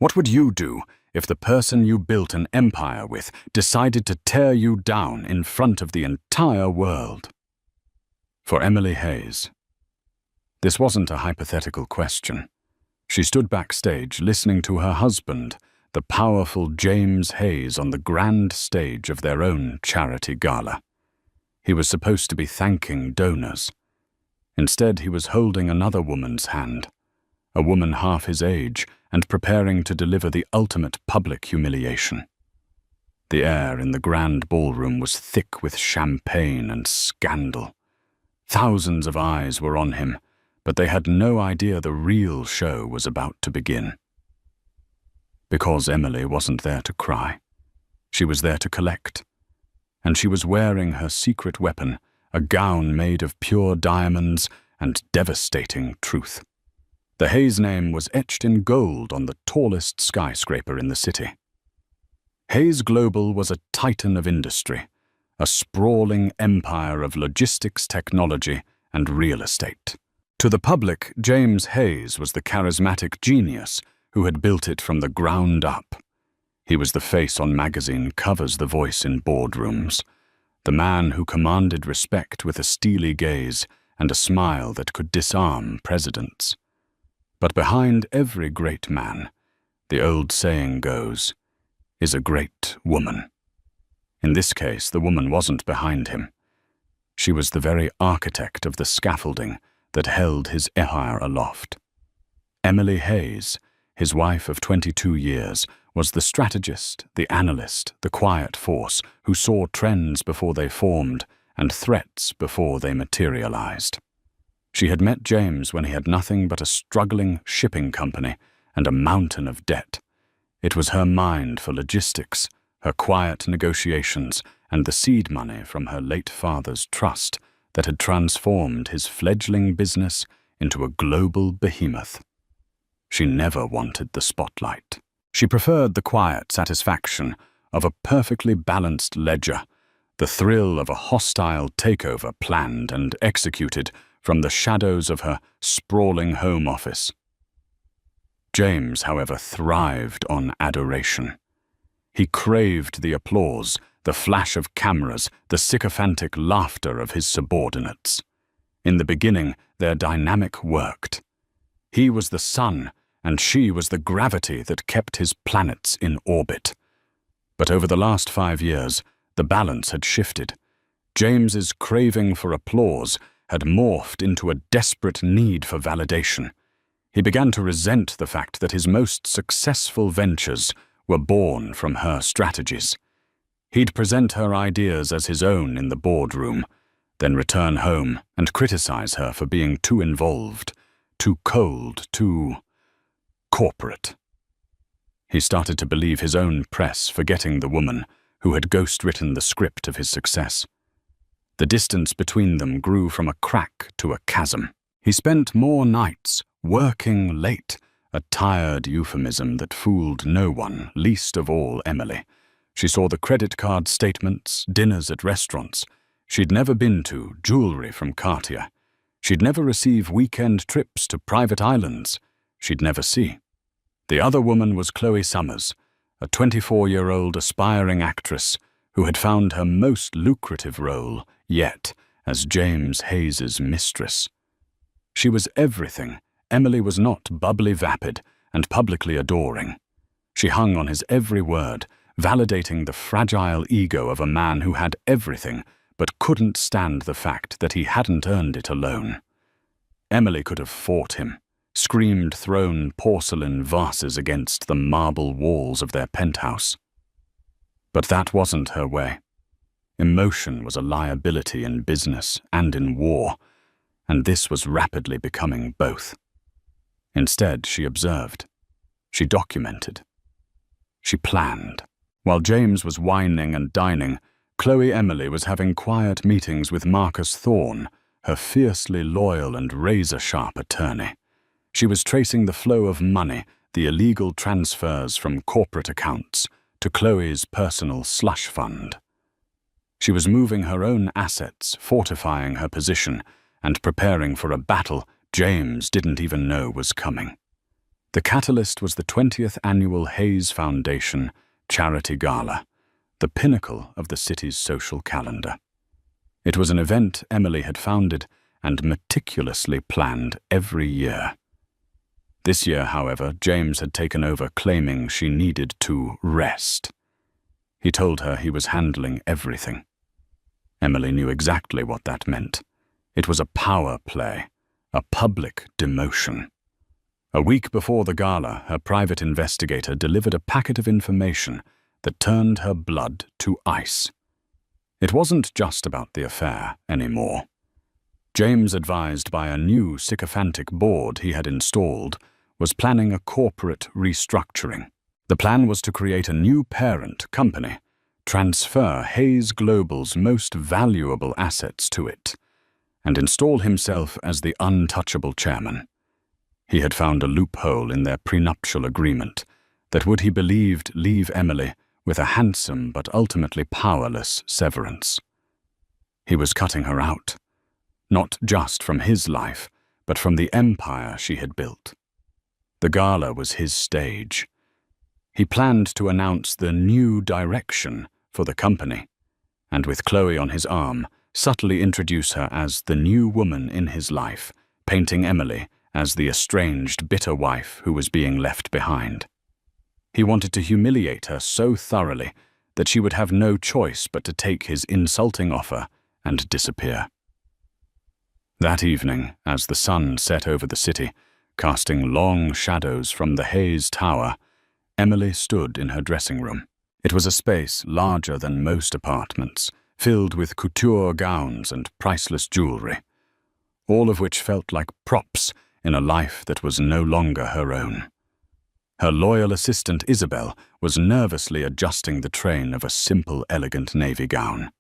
What would you do if the person you built an empire with decided to tear you down in front of the entire world? For Emily Hayes, this wasn't a hypothetical question. She stood backstage listening to her husband, the powerful James Hayes, on the grand stage of their own charity gala. He was supposed to be thanking donors. Instead, he was holding another woman's hand, a woman half his age, and preparing to deliver the ultimate public humiliation. The air in the grand ballroom was thick with champagne and scandal. Thousands of eyes were on him, but they had no idea the real show was about to begin. Because Emily wasn't there to cry. She was there to collect. And she was wearing her secret weapon, a gown made of pure diamonds and devastating truth. The Hayes name was etched in gold on the tallest skyscraper in the city. Hayes Global was a titan of industry, a sprawling empire of logistics technology and real estate. To the public, James Hayes was the charismatic genius who had built it from the ground up. He was the face on magazine covers, the voice in boardrooms, the man who commanded respect with a steely gaze and a smile that could disarm presidents. But behind every great man, the old saying goes, is a great woman. In this case, the woman wasn't behind him. She was the very architect of the scaffolding that held his empire aloft. Emily Hayes, his wife of 22 years, was the strategist, the analyst, the quiet force who saw trends before they formed and threats before they materialized. She had met James when he had nothing but a struggling shipping company and a mountain of debt. It was her mind for logistics, her quiet negotiations, and the seed money from her late father's trust that had transformed his fledgling business into a global behemoth. She never wanted the spotlight. She preferred the quiet satisfaction of a perfectly balanced ledger, the thrill of a hostile takeover planned and executed from the shadows of her sprawling home office. James, however, thrived on adoration. He craved the applause, the flash of cameras, the sycophantic laughter of his subordinates. In the beginning, their dynamic worked. He was the sun, and she was the gravity that kept his planets in orbit. But over the last 5 years, the balance had shifted. James's craving for applause had morphed into a desperate need for validation. He began to resent the fact that his most successful ventures were born from her strategies. He'd present her ideas as his own in the boardroom, then return home and criticize her for being too involved, too cold, too corporate. He started to believe his own press, forgetting the woman who had ghost-written the script of his success. The distance between them grew from a crack to a chasm. He spent more nights working late, a tired euphemism that fooled no one, least of all Emily. She saw the credit card statements, dinners at restaurants she'd never been to, jewelry from Cartier. She'd never receive weekend trips to private islands she'd never see. The other woman was Chloe Summers, a 24-year-old aspiring actress who had found her most lucrative role yet as James Hayes's mistress. She was everything Emily was not, bubbly vapid and publicly adoring. She hung on his every word, validating the fragile ego of a man who had everything but couldn't stand the fact that he hadn't earned it alone. Emily could have fought him, screamed thrown porcelain vases against the marble walls of their penthouse. But that wasn't her way. Emotion was a liability in business and in war, and this was rapidly becoming both. Instead, she observed. She documented. She planned. While James was wining and dining, Chloe Emily was having quiet meetings with Marcus Thorne, her fiercely loyal and razor-sharp attorney. She was tracing the flow of money, the illegal transfers from corporate accounts, to Chloe's personal slush fund. She was moving her own assets, fortifying her position, and preparing for a battle James didn't even know was coming. The catalyst was the 20th Annual Hayes Foundation Charity Gala, the pinnacle of the city's social calendar. It was an event Emily had founded and meticulously planned every year. This year, however, James had taken over, claiming she needed to rest. He told her he was handling everything. Emily knew exactly what that meant. It was a power play, a public demotion. A week before the gala, her private investigator delivered a packet of information that turned her blood to ice. It wasn't just about the affair anymore. James, advised by a new sycophantic board he had installed, was planning a corporate restructuring. The plan was to create a new parent company, transfer Hayes Global's most valuable assets to it, and install himself as the untouchable chairman. He had found a loophole in their prenuptial agreement that would, he believed, leave Emily with a handsome but ultimately powerless severance. He was cutting her out, not just from his life, but from the empire she had built. The gala was his stage. He planned to announce the new direction for the company, and with Chloe on his arm, subtly introduce her as the new woman in his life, painting Emily as the estranged, bitter wife who was being left behind. He wanted to humiliate her so thoroughly that she would have no choice but to take his insulting offer and disappear. That evening, as the sun set over the city, casting long shadows from the Hayes Tower, Emily stood in her dressing room. It was a space larger than most apartments, filled with couture gowns and priceless jewelry, all of which felt like props in a life that was no longer her own. Her loyal assistant Isabel was nervously adjusting the train of a simple, elegant navy gown.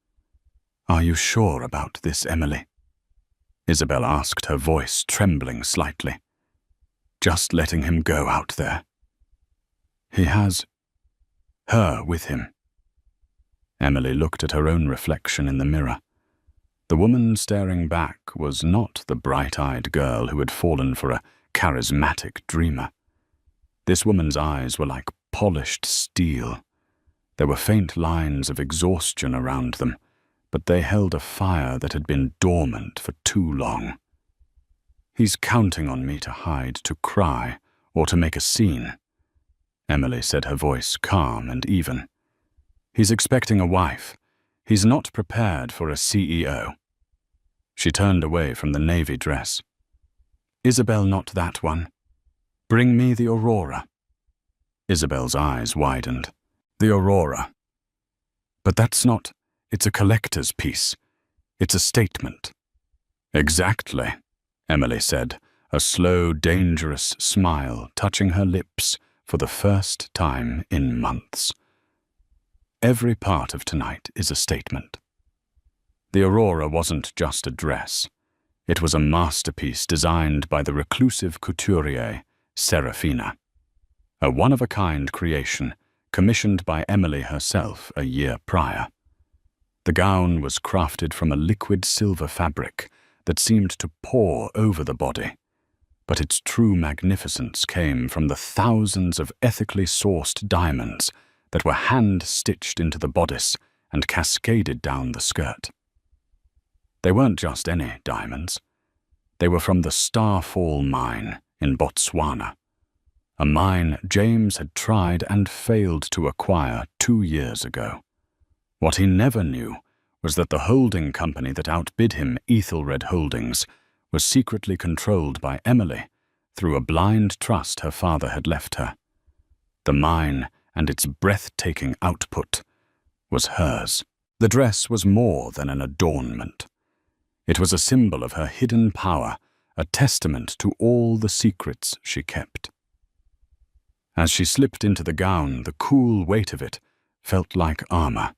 "Are you sure about this, Emily?" Isabel asked, her voice trembling slightly. "Just letting him go out there. He has her with him." Emily looked at her own reflection in the mirror. The woman staring back was not the bright-eyed girl who had fallen for a charismatic dreamer. This woman's eyes were like polished steel. There were faint lines of exhaustion around them, but they held a fire that had been dormant for too long. "He's counting on me to hide, to cry, or to make a scene," Emily said, her voice calm and even. "He's expecting a wife. He's not prepared for a CEO." She turned away from the navy dress. "Isabel, not that one. Bring me the Aurora." Isabel's eyes widened. "The Aurora. But that's not... It's a collector's piece. It's a statement." "Exactly," Emily said, a slow, dangerous smile touching her lips for the first time in months. "Every part of tonight is a statement." The Aurora wasn't just a dress. It was a masterpiece designed by the reclusive couturier Serafina, a one-of-a-kind creation commissioned by Emily herself a year prior. The gown was crafted from a liquid silver fabric that seemed to pour over the body, but its true magnificence came from the thousands of ethically sourced diamonds that were hand-stitched into the bodice and cascaded down the skirt. They weren't just any diamonds. They were from the Starfall mine in Botswana, a mine James had tried and failed to acquire 2 years ago. What he never knew was that the holding company that outbid him, Ethelred Holdings, was secretly controlled by Emily through a blind trust her father had left her. The mine and its breathtaking output was hers. The dress was more than an adornment. It was a symbol of her hidden power, a testament to all the secrets she kept. As she slipped into the gown, the cool weight of it felt like armor.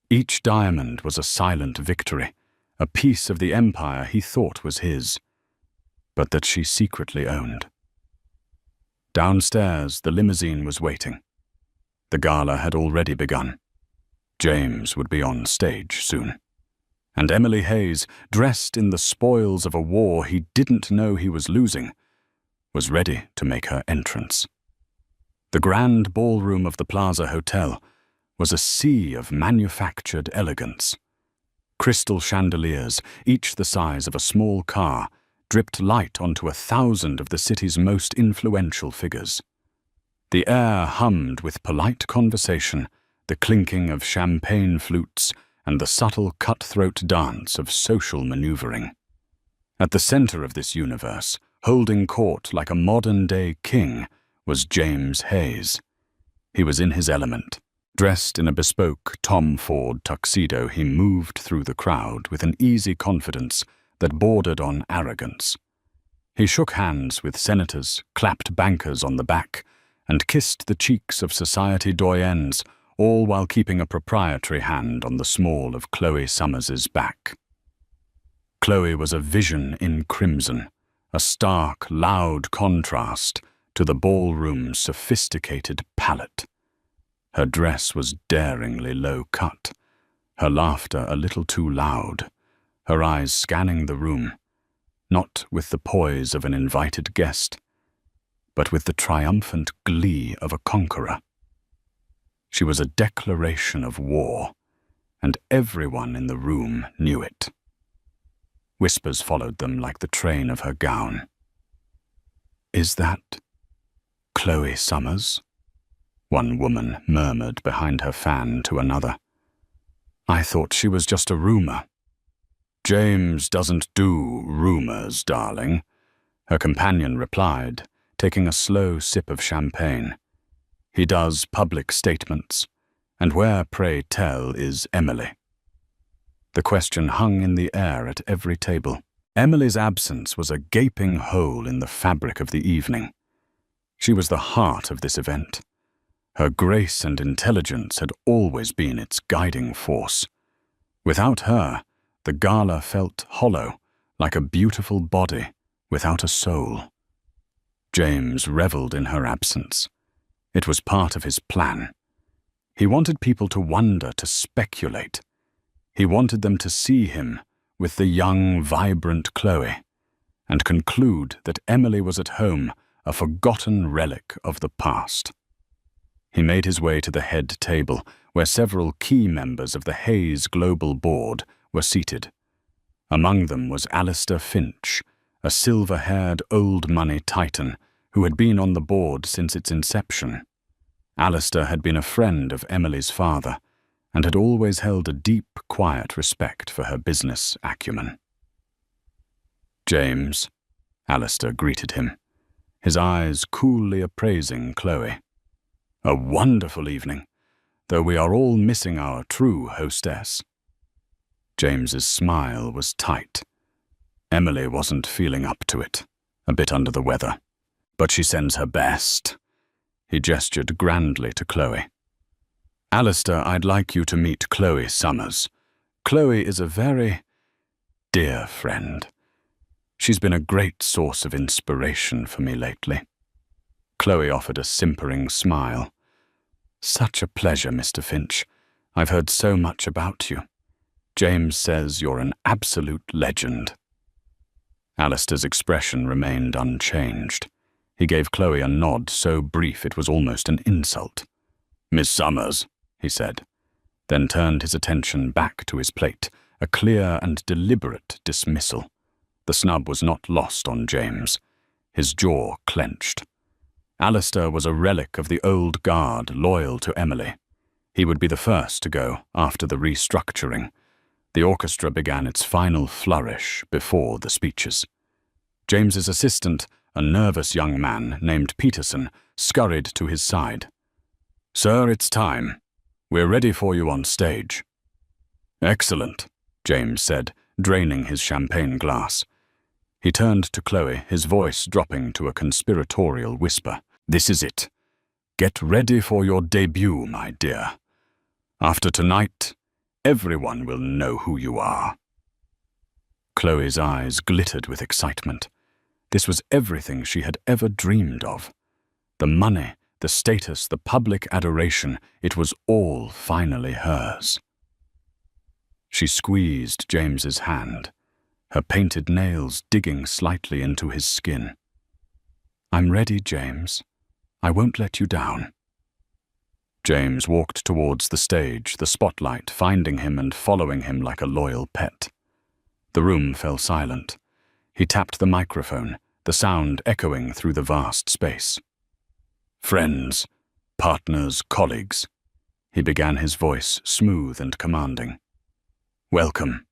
Each diamond was a silent victory, a piece of the empire he thought was his, but that she secretly owned. Downstairs, the limousine was waiting. The gala had already begun. James would be on stage soon. And Emily Hayes, dressed in the spoils of a war he didn't know he was losing, was ready to make her entrance. The grand ballroom of the Plaza Hotel was a sea of manufactured elegance. Crystal chandeliers, each the size of a small car, dripped light onto 1,000 of the city's most influential figures. The air hummed with polite conversation, the clinking of champagne flutes, and the subtle cutthroat dance of social maneuvering. At the center of this universe, holding court like a modern-day king, was James Hayes. He was in his element. Dressed in a bespoke Tom Ford tuxedo, he moved through the crowd with an easy confidence that bordered on arrogance. He shook hands with senators, clapped bankers on the back, and kissed the cheeks of society doyens, all while keeping a proprietary hand on the small of Chloe Summers's back. Chloe was a vision in crimson, a stark, loud contrast to the ballroom's sophisticated palette. Her dress was daringly low-cut, her laughter a little too loud, her eyes scanning the room, not with the poise of an invited guest, but with the triumphant glee of a conqueror. She was a declaration of war, and everyone in the room knew it. Whispers followed them like the train of her gown. "Is that Chloe Summers?" one woman murmured behind her fan to another. "I thought she was just a rumor." "James doesn't do rumors, darling," her companion replied, taking a slow sip of champagne. "He does public statements. And where, pray tell, is Emily?" The question hung in the air at every table. Emily's absence was a gaping hole in the fabric of the evening. She was the heart of this event. Her grace and intelligence had always been its guiding force. Without her, the gala felt hollow, like a beautiful body without a soul. James reveled in her absence. It was part of his plan. He wanted people to wonder, to speculate. He wanted them to see him with the young, vibrant Chloe, and conclude that Emily was at home, a forgotten relic of the past. He made his way to the head table, where several key members of the Hayes Global Board were seated. Among them was Alistair Finch, a silver-haired old-money titan who had been on the board since its inception. Alistair had been a friend of Emily's father, and had always held a deep, quiet respect for her business acumen. "James," Alistair greeted him, his eyes coolly appraising Chloe. "A wonderful evening, though we are all missing our true hostess." James's smile was tight. Emily wasn't feeling up to it, a bit under the weather. "But she sends her best." He gestured grandly to Chloe. "Alistair, I'd like you to meet Chloe Summers. Chloe is a very dear friend. She's been a great source of inspiration for me lately." Chloe offered a simpering smile. "Such a pleasure, Mr. Finch. I've heard so much about you. James says you're an absolute legend." Alistair's expression remained unchanged. He gave Chloe a nod so brief it was almost an insult. "Miss Summers," he said, then turned his attention back to his plate, a clear and deliberate dismissal. The snub was not lost on James. His jaw clenched. Alistair was a relic of the old guard, loyal to Emily. He would be the first to go after the restructuring. The orchestra began its final flourish before the speeches. James's assistant, a nervous young man named Peterson, scurried to his side. "Sir, it's time. We're ready for you on stage." "Excellent," James said, draining his champagne glass. He turned to Chloe, his voice dropping to a conspiratorial whisper. "This is it. Get ready for your debut, my dear. After tonight, everyone will know who you are." Chloe's eyes glittered with excitement. This was everything she had ever dreamed of. The money, the status, the public adoration, it was all finally hers. She squeezed James's hand, her painted nails digging slightly into his skin. "I'm ready, James. I won't let you down." James walked towards the stage, the spotlight finding him and following him like a loyal pet. The room fell silent. He tapped the microphone, the sound echoing through the vast space. "Friends, partners, colleagues," he began, his voice smooth and commanding. "Welcome.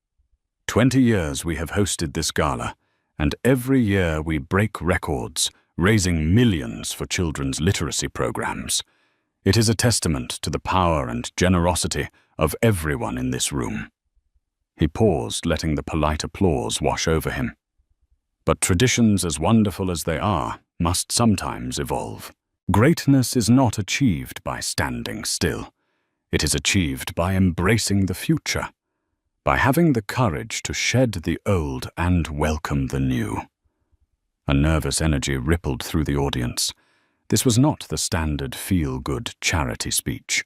20 years we have hosted this gala, and every year we break records, raising millions for children's literacy programs. It is a testament to the power and generosity of everyone in this room." He paused, letting the polite applause wash over him. But traditions, as wonderful as they are, must sometimes evolve. Greatness is not achieved by standing still. It is achieved by embracing the future, by having the courage to shed the old and welcome the new. A nervous energy rippled through the audience. This was not the standard feel-good charity speech.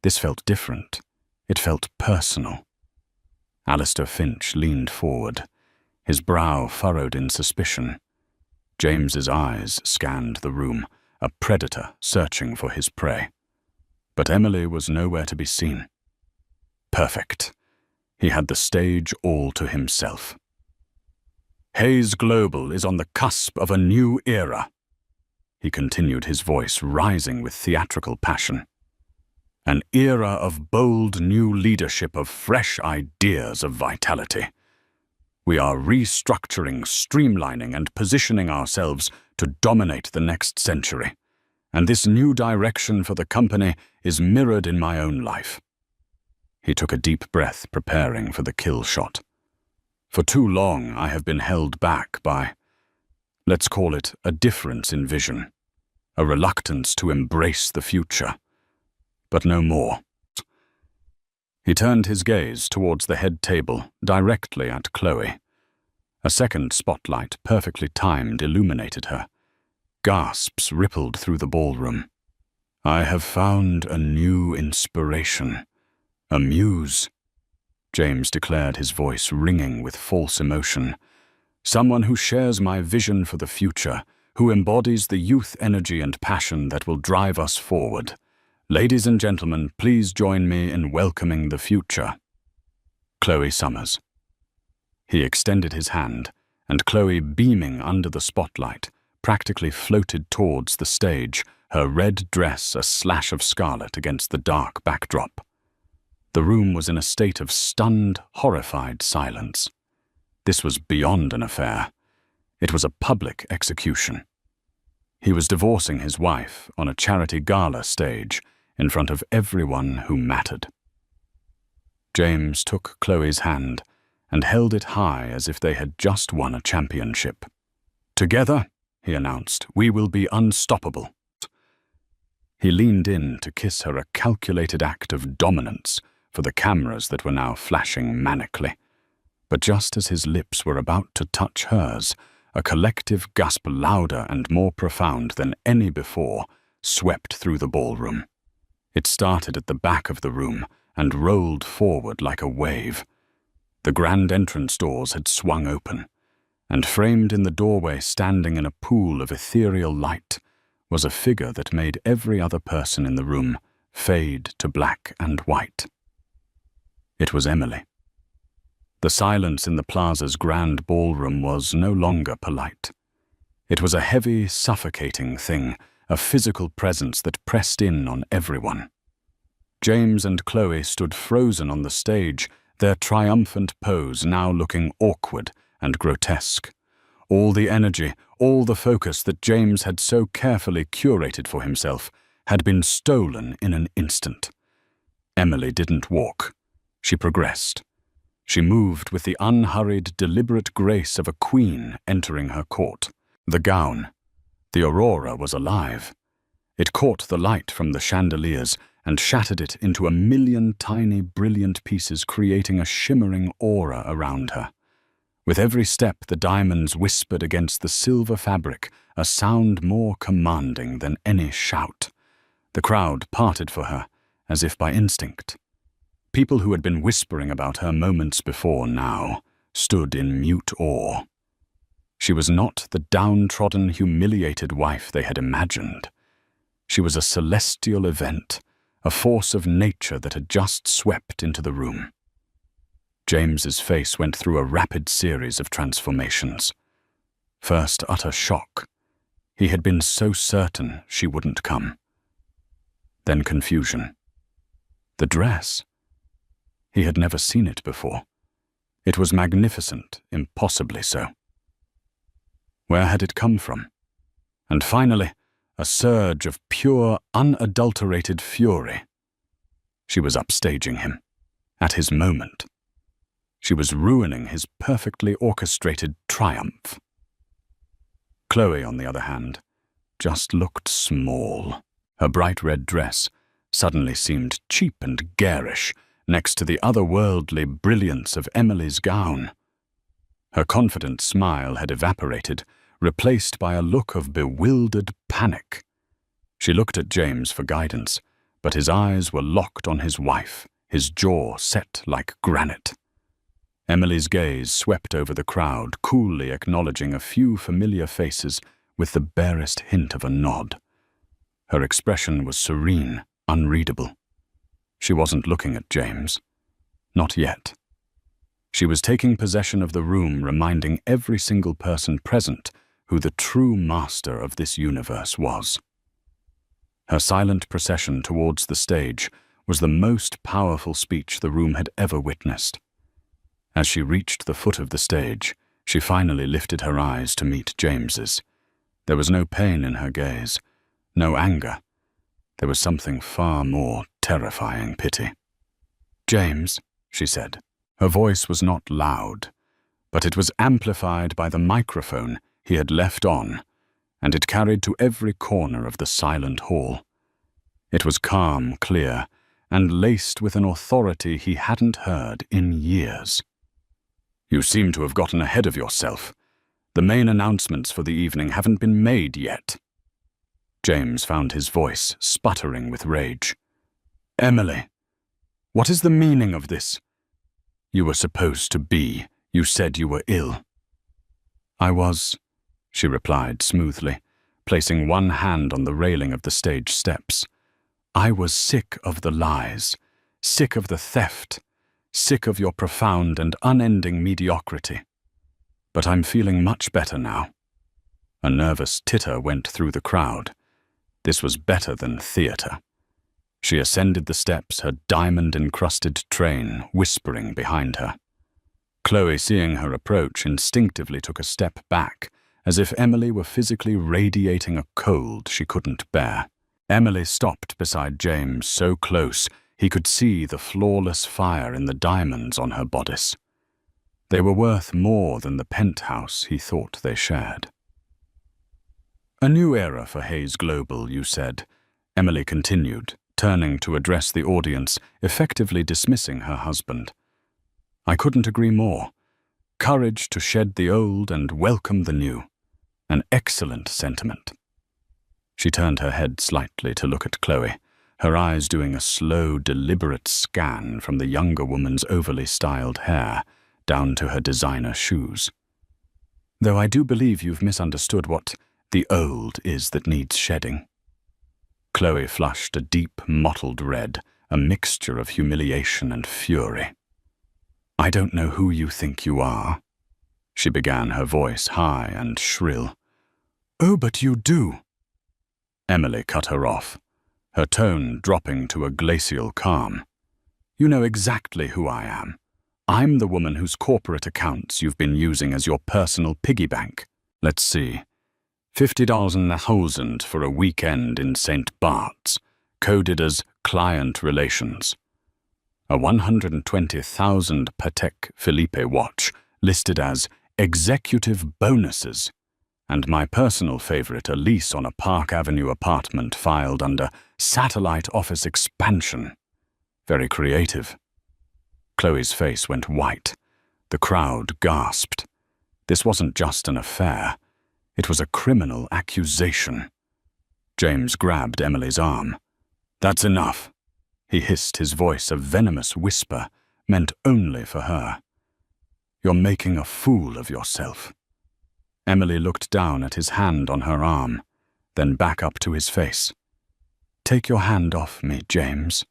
This felt different. It felt personal. Alistair Finch leaned forward, his brow furrowed in suspicion. James's eyes scanned the room, a predator searching for his prey. But Emily was nowhere to be seen. Perfect. He had the stage all to himself. "Hayes Global is on the cusp of a new era," he continued, his voice rising with theatrical passion. "An era of bold new leadership, of fresh ideas, of vitality. We are restructuring, streamlining, and positioning ourselves to dominate the next century. And this new direction for the company is mirrored in my own life." He took a deep breath, preparing for the kill shot. "For too long I have been held back by, let's call it, a difference in vision, a reluctance to embrace the future. But no more." He turned his gaze towards the head table, directly at Chloe. A second spotlight, perfectly timed, illuminated her. Gasps rippled through the ballroom. "I have found a new inspiration, a muse," James declared, his voice ringing with false emotion. "Someone who shares my vision for the future, who embodies the youth energy and passion that will drive us forward. Ladies and gentlemen, please join me in welcoming the future. Chloe Summers." He extended his hand, and Chloe, beaming under the spotlight, practically floated towards the stage, her red dress a slash of scarlet against the dark backdrop. The room was in a state of stunned, horrified silence. This was beyond an affair. It was a public execution. He was divorcing his wife on a charity gala stage in front of everyone who mattered. James took Chloe's hand and held it high as if they had just won a championship. "Together," he announced, "we will be unstoppable." He leaned in to kiss her, a calculated act of dominance for the cameras that were now flashing manically. But just as his lips were about to touch hers, a collective gasp louder and more profound than any before swept through the ballroom. It started at the back of the room and rolled forward like a wave. The grand entrance doors had swung open, and framed in the doorway, standing in a pool of ethereal light, was a figure that made every other person in the room fade to black and white. It was Emily. The silence in the plaza's grand ballroom was no longer polite. It was a heavy, suffocating thing, a physical presence that pressed in on everyone. James and Chloe stood frozen on the stage, their triumphant pose now looking awkward and grotesque. All the energy, all the focus that James had so carefully curated for himself had been stolen in an instant. Emily didn't walk. She progressed. She moved with the unhurried, deliberate grace of a queen entering her court. The gown, the aurora, was alive. It caught the light from the chandeliers and shattered it into a million tiny, brilliant pieces, creating a shimmering aura around her. With every step, the diamonds whispered against the silver fabric, a sound more commanding than any shout. The crowd parted for her, as if by instinct. People who had been whispering about her moments before now stood in mute awe. She was not the downtrodden, humiliated wife they had imagined. She was a celestial event, a force of nature that had just swept into the room. James's face went through a rapid series of transformations. First, utter shock. He had been so certain she wouldn't come. Then confusion. The dress. He had never seen it before. It was magnificent, impossibly so. Where had it come from? And finally, a surge of pure, unadulterated fury. She was upstaging him, at his moment. She was ruining his perfectly orchestrated triumph. Chloe, on the other hand, just looked small. Her bright red dress suddenly seemed cheap and garish next to the otherworldly brilliance of Emily's gown. Her confident smile had evaporated, replaced by a look of bewildered panic. She looked at James for guidance, but his eyes were locked on his wife, his jaw set like granite. Emily's gaze swept over the crowd, coolly acknowledging a few familiar faces with the barest hint of a nod. Her expression was serene, unreadable. She wasn't looking at James. Not yet. She was taking possession of the room, reminding every single person present who the true master of this universe was. Her silent procession towards the stage was the most powerful speech the room had ever witnessed. As she reached the foot of the stage, she finally lifted her eyes to meet James's. There was no pain in her gaze, no anger. There was something far more terrifying pity. "James," she said. Her voice was not loud, but it was amplified by the microphone he had left on, and it carried to every corner of the silent hall. It was calm, clear, and laced with an authority he hadn't heard in years. "You seem to have gotten ahead of yourself. The main announcements for the evening haven't been made yet." James found his voice sputtering with rage. "Emily, what is the meaning of this? You were supposed to be. You said you were ill." "I was," she replied smoothly, placing one hand on the railing of the stage steps. "I was sick of the lies, sick of the theft, sick of your profound and unending mediocrity. But I'm feeling much better now." A nervous titter went through the crowd. This was better than theatre. She ascended the steps, her diamond-encrusted train whispering behind her. Chloe, seeing her approach, instinctively took a step back, as if Emily were physically radiating a cold she couldn't bear. Emily stopped beside James so close he could see the flawless fire in the diamonds on her bodice. They were worth more than the penthouse he thought they shared. "A new era for Hayes Global, you said," Emily continued, turning to address the audience, effectively dismissing her husband. "I couldn't agree more. Courage to shed the old and welcome the new. An excellent sentiment." She turned her head slightly to look at Chloe, her eyes doing a slow, deliberate scan from the younger woman's overly styled hair down to her designer shoes. "Though I do believe you've misunderstood what the old is that needs shedding." Chloe flushed a deep, mottled red, a mixture of humiliation and fury. "I don't know who you think you are," she began, her voice high and shrill. "Oh, but you do." Emily cut her off, her tone dropping to a glacial calm. "You know exactly who I am. I'm the woman whose corporate accounts you've been using as your personal piggy bank. Let's see. $50,000 for a weekend in St. Bart's, coded as client relations. A 120,000 Patek Philippe watch, listed as executive bonuses. And my personal favorite, a lease on a Park Avenue apartment filed under satellite office expansion. Very creative." Chloe's face went white. The crowd gasped. This wasn't just an affair. It was a criminal accusation. James grabbed Emily's arm. "That's enough," he hissed, his voice a venomous whisper, meant only for her. "You're making a fool of yourself." Emily looked down at his hand on her arm, then back up to his face. "Take your hand off me, James,"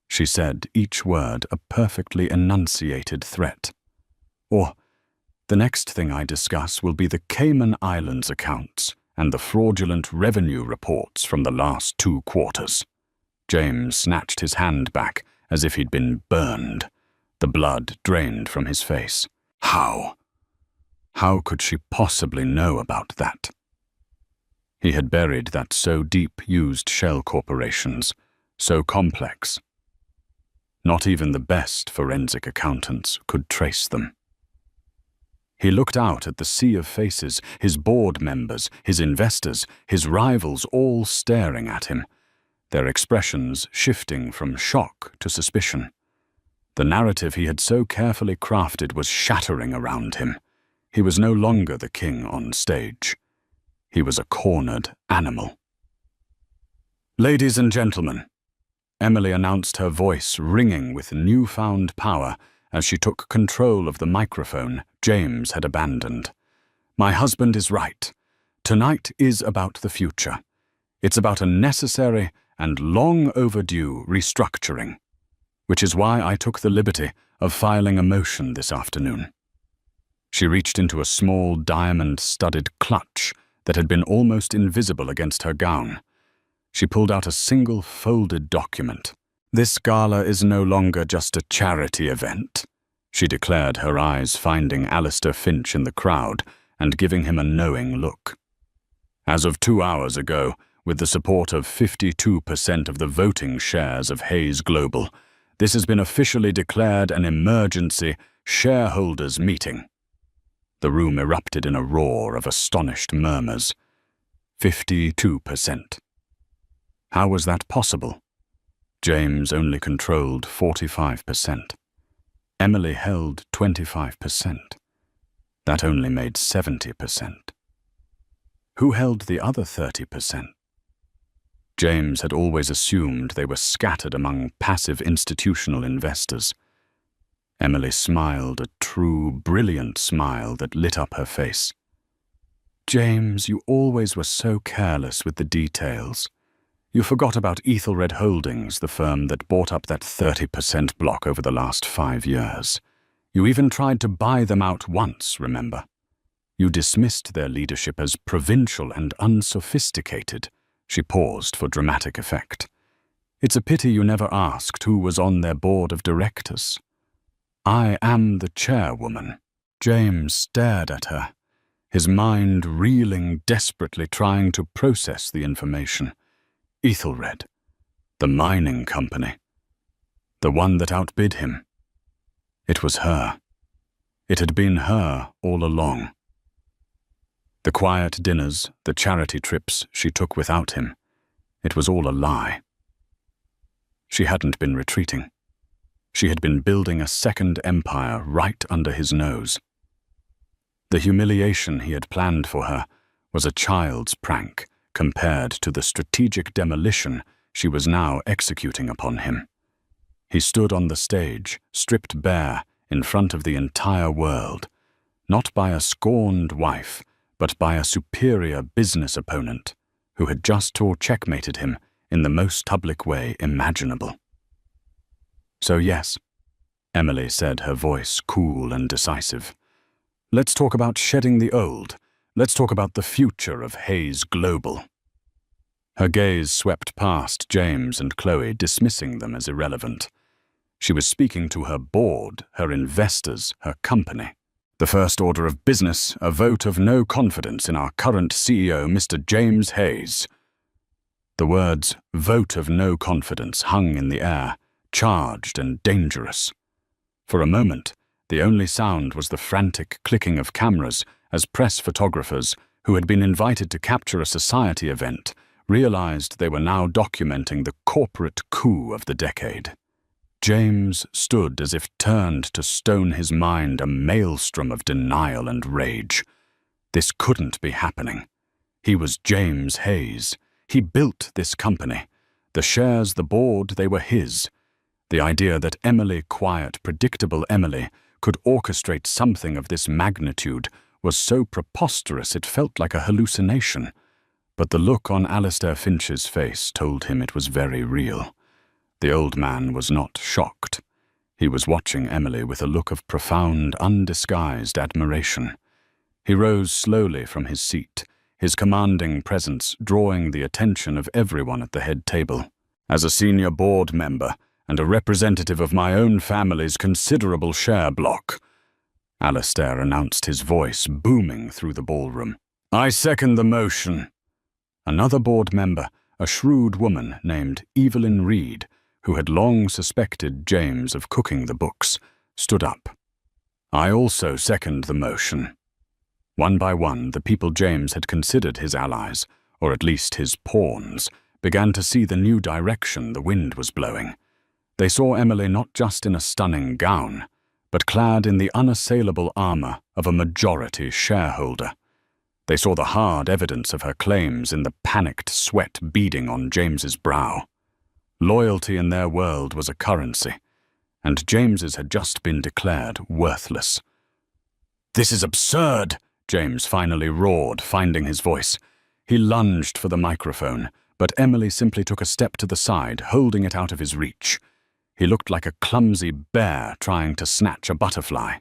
she said, each word a perfectly enunciated threat. "Or the next thing I discuss will be the Cayman Islands accounts and the fraudulent revenue reports from the last 2 quarters. James snatched his hand back as if he'd been burned. The blood drained from his face. How? How could she possibly know about that? He had buried that so deep used shell corporations, so complex. Not even the best forensic accountants could trace them. He looked out at the sea of faces, his board members, his investors, his rivals all staring at him, their expressions shifting from shock to suspicion. The narrative he had so carefully crafted was shattering around him. He was no longer the king on stage. He was a cornered animal. "Ladies and gentlemen," Emily announced, her voice ringing with newfound power as she took control of the microphone James had abandoned. "My husband is right. Tonight is about the future. It's about a necessary and long overdue restructuring, which is why I took the liberty of filing a motion this afternoon." She reached into a small diamond-studded clutch that had been almost invisible against her gown. She pulled out a single folded document. "This gala is no longer just a charity event," she declared, her eyes finding Alistair Finch in the crowd and giving him a knowing look. "As of 2 hours ago, with the support of 52% of the voting shares of Hayes Global, this has been officially declared an emergency shareholders' meeting." The room erupted in a roar of astonished murmurs. 52%. How was that possible? James only controlled 45%. Emily held 25%. That only made 70%. Who held the other 30%? James had always assumed they were scattered among passive institutional investors. Emily smiled, a true, brilliant smile that lit up her face. "James, you always were so careless with the details. You forgot about Ethelred Holdings, the firm that bought up that 30% block over the last 5 years. You even tried to buy them out once, remember? You dismissed their leadership as provincial and unsophisticated." She paused for dramatic effect. "It's a pity you never asked who was on their board of directors." "I am the chairwoman." James stared at her, his mind reeling desperately, trying to process the information. Ethelred, the mining company, the one that outbid him. It was her. It had been her all along. The quiet dinners, the charity trips she took without him, it was all a lie. She hadn't been retreating. She had been building a second empire right under his nose. The humiliation he had planned for her was a child's prank compared to the strategic demolition she was now executing upon him. He stood on the stage, stripped bare, in front of the entire world, not by a scorned wife, but by a superior business opponent who had just checkmated him in the most public way imaginable. "So yes," Emily said, her voice cool and decisive. "Let's talk about shedding the old. Let's talk about the future of Hayes Global." Her gaze swept past James and Chloe, dismissing them as irrelevant. She was speaking to her board, her investors, her company. "The first order of business, a vote of no confidence in our current CEO, Mr. James Hayes." The words "vote of no confidence" hung in the air, charged and dangerous. For a moment, the only sound was the frantic clicking of cameras as press photographers, who had been invited to capture a society event, realized they were now documenting the corporate coup of the decade. James stood as if turned to stone, his mind a maelstrom of denial and rage. This couldn't be happening. He was James Hayes. He built this company. The shares, the board, they were his. The idea that Emily, quiet, predictable Emily, could orchestrate something of this magnitude was so preposterous it felt like a hallucination, but the look on Alistair Finch's face told him it was very real. The old man was not shocked. He was watching Emily with a look of profound, undisguised admiration. He rose slowly from his seat, his commanding presence drawing the attention of everyone at the head table. As a senior board member and a representative of my own family's considerable share block, Alistair announced, his voice booming through the ballroom. I second the motion. Another board member, a shrewd woman named Evelyn Reed, who had long suspected James of cooking the books, stood up. I also second the motion. One by one, the people James had considered his allies, or at least his pawns, began to see the new direction the wind was blowing. They saw Emily not just in a stunning gown, but clad in the unassailable armor of a majority shareholder. They saw the hard evidence of her claims in the panicked sweat beading on James's brow. Loyalty in their world was a currency, and James's had just been declared worthless. This is absurd, James finally roared, finding his voice. He lunged for the microphone, but Emily simply took a step to the side, holding it out of his reach. He looked like a clumsy bear trying to snatch a butterfly.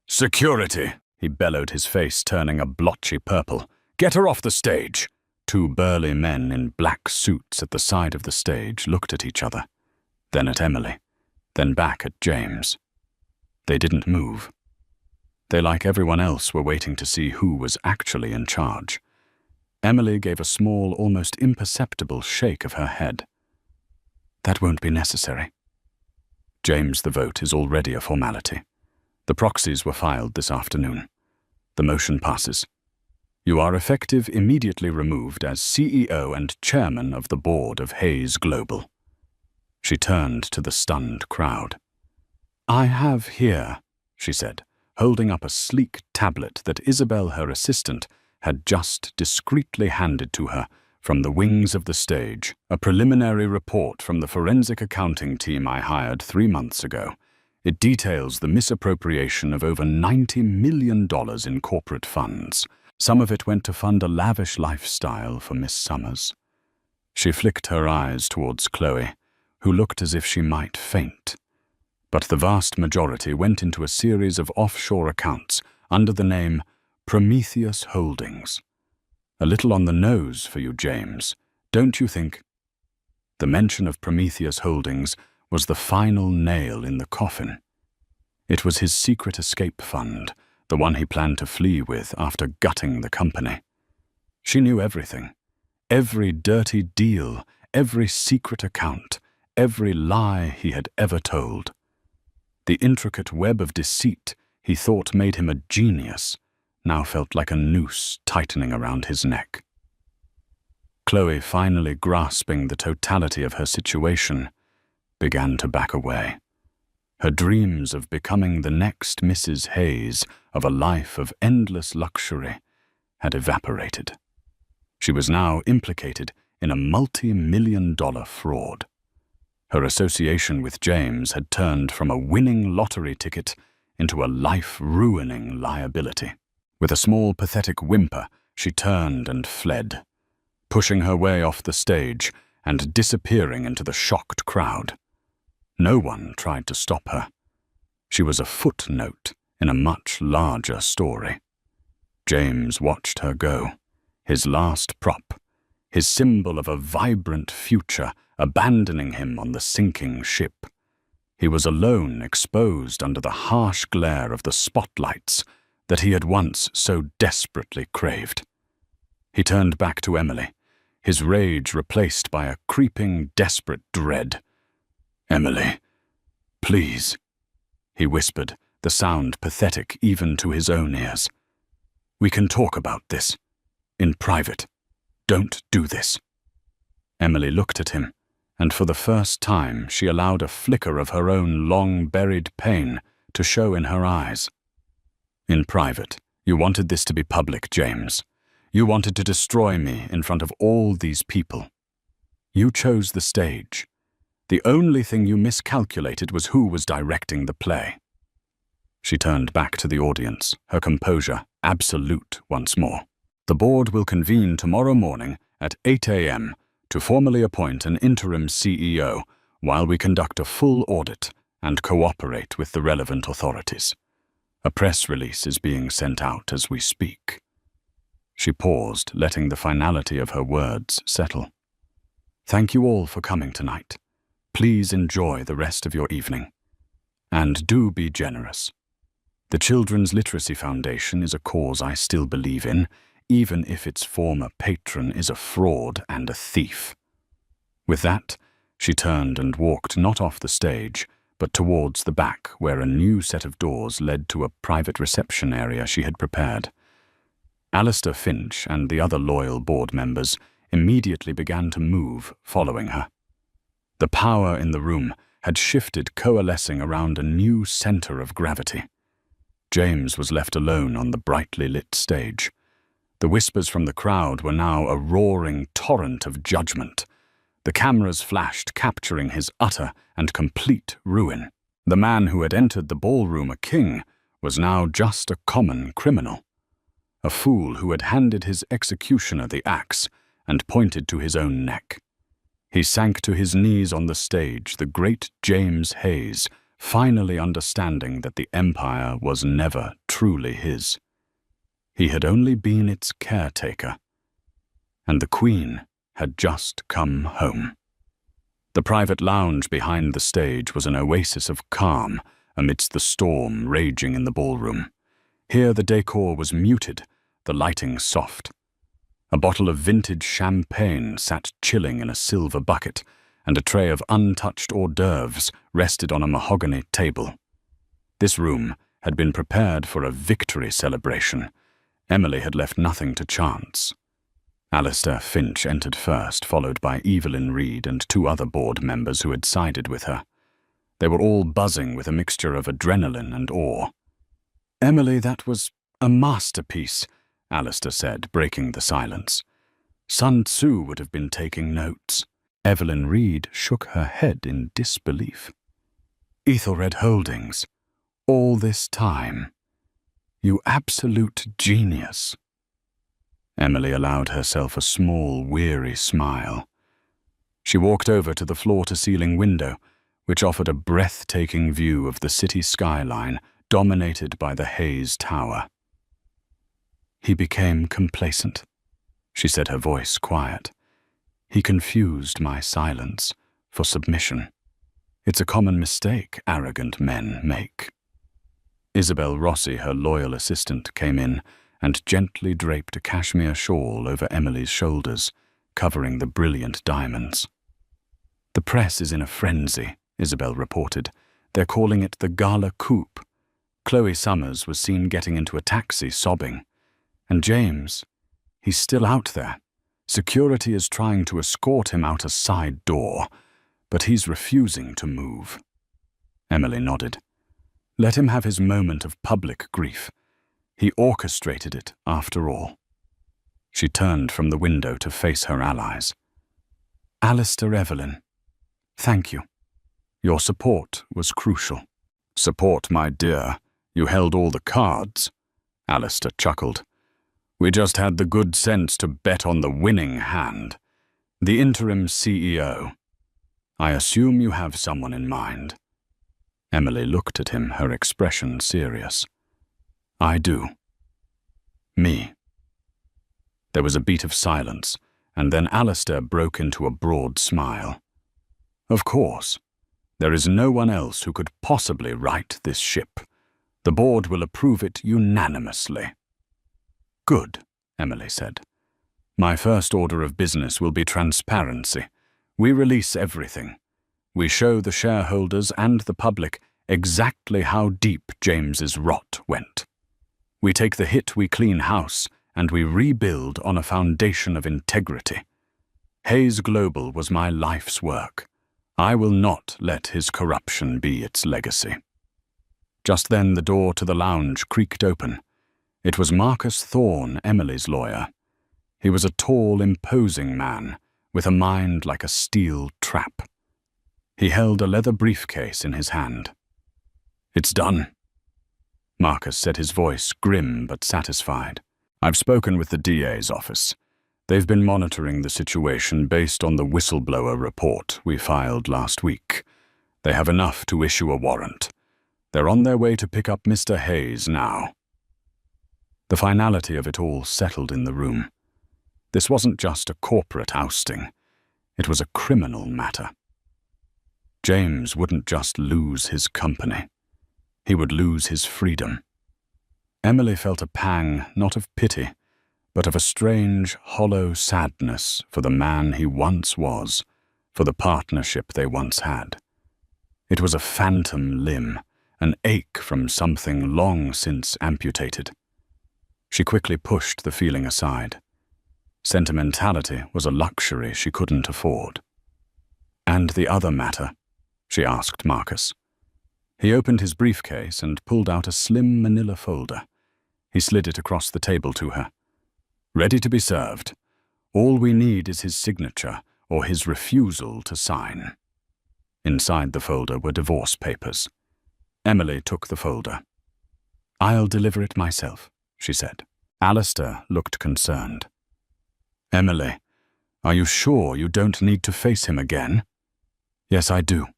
Security, he bellowed, his face turning a blotchy purple. Get her off the stage. Two burly men in black suits at the side of the stage looked at each other, then at Emily, then back at James. They didn't move. They, like everyone else, were waiting to see who was actually in charge. Emily gave a small, almost imperceptible shake of her head. That won't be necessary. James, the vote is already a formality. The proxies were filed this afternoon. The motion passes. You are effective immediately removed as CEO and chairman of the board of Hayes Global. She turned to the stunned crowd. I have here, she said, holding up a sleek tablet that Isabel, her assistant, had just discreetly handed to her from the wings of the stage, a preliminary report from the forensic accounting team I hired 3 months ago. It details the misappropriation of over $90 million in corporate funds. Some of it went to fund a lavish lifestyle for Miss Summers. She flicked her eyes towards Chloe, who looked as if she might faint. But the vast majority went into a series of offshore accounts under the name Prometheus Holdings. A little on the nose for you, James, don't you think? The mention of Prometheus Holdings was the final nail in the coffin. It was his secret escape fund, the one he planned to flee with after gutting the company. She knew everything. Every dirty deal, every secret account, every lie he had ever told. The intricate web of deceit he thought made him a genius now felt like a noose tightening around his neck. Chloe, finally grasping the totality of her situation, began to back away. Her dreams of becoming the next Mrs. Hayes of a life of endless luxury had evaporated. She was now implicated in a multi-million-dollar fraud. Her association with James had turned from a winning lottery ticket into a life-ruining liability. With a small, pathetic whimper, she turned and fled, pushing her way off the stage and disappearing into the shocked crowd. No one tried to stop her. She was a footnote in a much larger story. James watched her go, his last prop, his symbol of a vibrant future, abandoning him on the sinking ship. He was alone, exposed under the harsh glare of the spotlights that he had once so desperately craved. He turned back to Emily, his rage replaced by a creeping, desperate dread. Emily, please, he whispered, the sound pathetic even to his own ears. We can talk about this. In private. Don't do this. Emily looked at him, and for the first time she allowed a flicker of her own long-buried pain to show in her eyes. In private, you wanted this to be public, James. You wanted to destroy me in front of all these people. You chose the stage. The only thing you miscalculated was who was directing the play. She turned back to the audience, her composure absolute once more. The board will convene tomorrow morning at 8 a.m. to formally appoint an interim CEO while we conduct a full audit and cooperate with the relevant authorities. A press release is being sent out as we speak. She paused, letting the finality of her words settle. Thank you all for coming tonight. Please enjoy the rest of your evening. And do be generous. The Children's Literacy Foundation is a cause I still believe in, even if its former patron is a fraud and a thief. With that, she turned and walked not off the stage, but towards the back where a new set of doors led to a private reception area she had prepared. Alistair Finch and the other loyal board members immediately began to move, following her. The power in the room had shifted, coalescing around a new center of gravity. James was left alone on the brightly lit stage. The whispers from the crowd were now a roaring torrent of judgment. The cameras flashed, capturing his utter and complete ruin. The man who had entered the ballroom a king was now just a common criminal. A fool who had handed his executioner the axe and pointed to his own neck. He sank to his knees on the stage, the great James Hayes, finally understanding that the empire was never truly his. He had only been its caretaker, and the Queen had just come home. The private lounge behind the stage was an oasis of calm amidst the storm raging in the ballroom. Here the decor was muted, the lighting soft. A bottle of vintage champagne sat chilling in a silver bucket, and a tray of untouched hors d'oeuvres rested on a mahogany table. This room had been prepared for a victory celebration. Emily had left nothing to chance. Alistair Finch entered first, followed by Evelyn Reed and two other board members who had sided with her. They were all buzzing with a mixture of adrenaline and awe. "Emily, that was a masterpiece," Alistair said, breaking the silence. "Sun Tzu would have been taking notes." Evelyn Reed shook her head in disbelief. "Ethelred Holdings, all this time. You absolute genius." Emily allowed herself a small, weary smile. She walked over to the floor-to-ceiling window, which offered a breathtaking view of the city skyline dominated by the Hayes Tower. "He became complacent," she said, her voice quiet. "He confused my silence for submission. It's a common mistake arrogant men make." Isabel Rossi, her loyal assistant, came in and gently draped a cashmere shawl over Emily's shoulders, covering the brilliant diamonds. "The press is in a frenzy," Isabel reported. "They're calling it the gala coup. Chloe Summers was seen getting into a taxi sobbing. And James, he's still out there. Security is trying to escort him out a side door, but he's refusing to move." Emily nodded. "Let him have his moment of public grief. He orchestrated it, after all." She turned from the window to face her allies. "Alistair, Evelyn, thank you. Your support was crucial." "Support, my dear. You held all the cards," Alistair chuckled. "We just had the good sense to bet on the winning hand. The interim CEO. I assume you have someone in mind." Emily looked at him, her expression serious. "I do. Me." There was a beat of silence, and then Alistair broke into a broad smile. "Of course. There is no one else who could possibly right this ship. The board will approve it unanimously." "Good," Emily said. "My first order of business will be transparency. We release everything. We show the shareholders and the public exactly how deep James's rot went. We take the hit, we clean house, and we rebuild on a foundation of integrity. Hayes Global was my life's work. I will not let his corruption be its legacy." Just then the door to the lounge creaked open. It was Marcus Thorne, Emily's lawyer. He was a tall, imposing man, with a mind like a steel trap. He held a leather briefcase in his hand. "It's done." Marcus said, his voice grim but satisfied. "I've spoken with the DA's office. They've been monitoring the situation based on the whistleblower report we filed last week. They have enough to issue a warrant. They're on their way to pick up Mr. Hayes now." The finality of it all settled in the room. This wasn't just a corporate ousting. It was a criminal matter. James wouldn't just lose his company. He would lose his freedom. Emily felt a pang, not of pity, but of a strange, hollow sadness for the man he once was, for the partnership they once had. It was a phantom limb, an ache from something long since amputated. She quickly pushed the feeling aside. Sentimentality was a luxury she couldn't afford. "And the other matter?" she asked Marcus. He opened his briefcase and pulled out a slim manila folder. He slid it across the table to her. "Ready to be served. All we need is his signature or his refusal to sign." Inside the folder were divorce papers. Emily took the folder. "I'll deliver it myself," she said. Alistair looked concerned. "Emily, are you sure you don't need to face him again?" "Yes, I do,"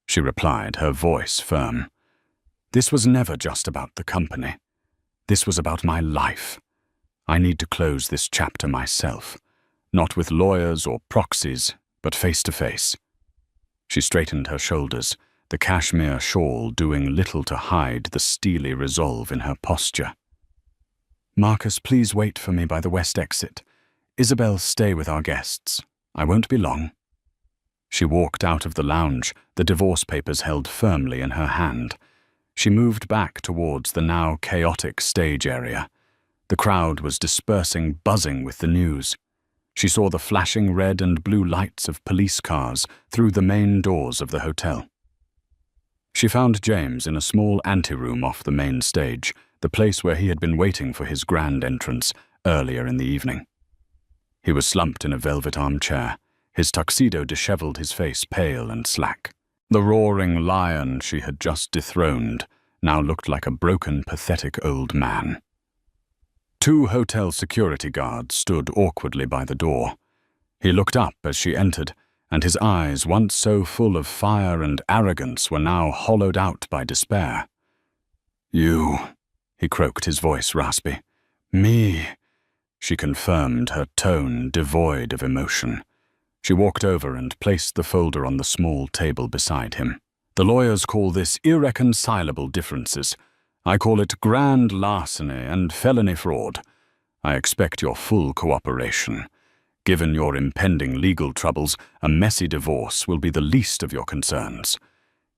she replied, her voice firm. "This was never just about the company. This was about my life. I need to close this chapter myself, not with lawyers or proxies, but face to face." She straightened her shoulders, the cashmere shawl doing little to hide the steely resolve in her posture. "Marcus, please wait for me by the west exit. Isabel, stay with our guests. I won't be long." She walked out of the lounge, the divorce papers held firmly in her hand. She moved back towards the now chaotic stage area. The crowd was dispersing, buzzing with the news. She saw the flashing red and blue lights of police cars through the main doors of the hotel. She found James in a small anteroom off the main stage, the place where he had been waiting for his grand entrance earlier in the evening. He was slumped in a velvet armchair, his tuxedo disheveled, his face pale and slack. The roaring lion she had just dethroned now looked like a broken, pathetic old man. 2 hotel security guards stood awkwardly by the door. He looked up as she entered, and his eyes, once so full of fire and arrogance, were now hollowed out by despair. "You," he croaked, his voice raspy. "Me," she confirmed, her tone devoid of emotion. She walked over and placed the folder on the small table beside him. "The lawyers call this irreconcilable differences. I call it grand larceny and felony fraud. I expect your full cooperation. Given your impending legal troubles, a messy divorce will be the least of your concerns."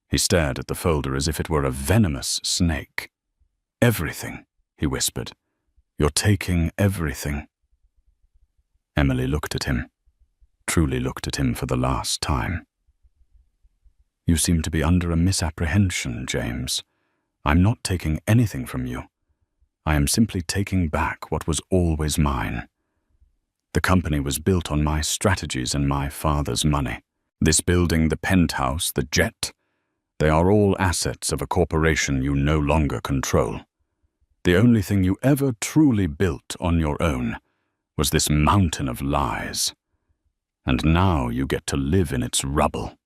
He stared at the folder as if it were a venomous snake. "Everything," he whispered. "You're taking everything." Emily looked at him, truly looked at him for the last time. "You seem to be under a misapprehension, James. I'm not taking anything from you. I am simply taking back what was always mine. The company was built on my strategies and my father's money. This building, the penthouse, the jet, they are all assets of a corporation you no longer control. The only thing you ever truly built on your own was this mountain of lies. And now you get to live in its rubble."